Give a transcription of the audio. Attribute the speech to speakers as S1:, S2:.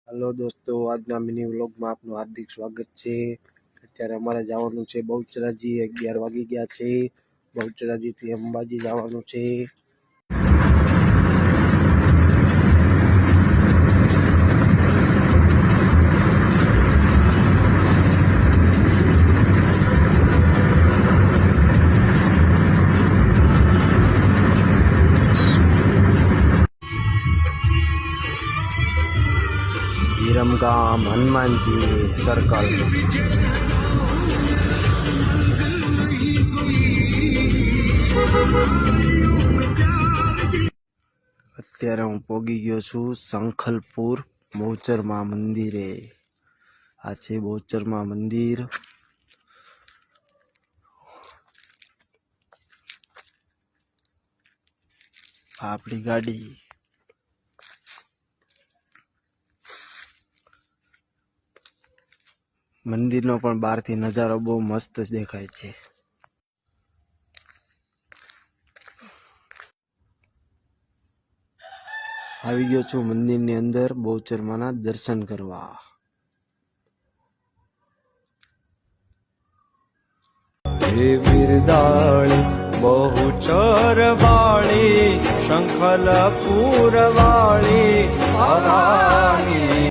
S1: Hello दोस्तों, આજના mini વ્લોગમાં આપનું હાર્દિક સ્વાગત છે। અત્યારે અમારે જવાનું છે બહુચરાજી। 11 વાગી ગયા છે। બહુચરાજીથી અંબાજી જવાનું છે। विरमगाम हनुमानजी सर्कल। અત્યારે હું પહોંચી ગયો છું સંખલપુર બહુચરમાં મંદિરે। આ છે બહુચરમાં મંદિર। આપણી ગાડી મંદિરનો પણ બહારથી નજારો બહુ મસ્ત દેખાય છે। આવી ગયો છું મંદિરની અંદર બહુચરમાના દર્શન કરવા।
S2: હે બિરદાળી બહુચર વાળી શંખલપુર વાળી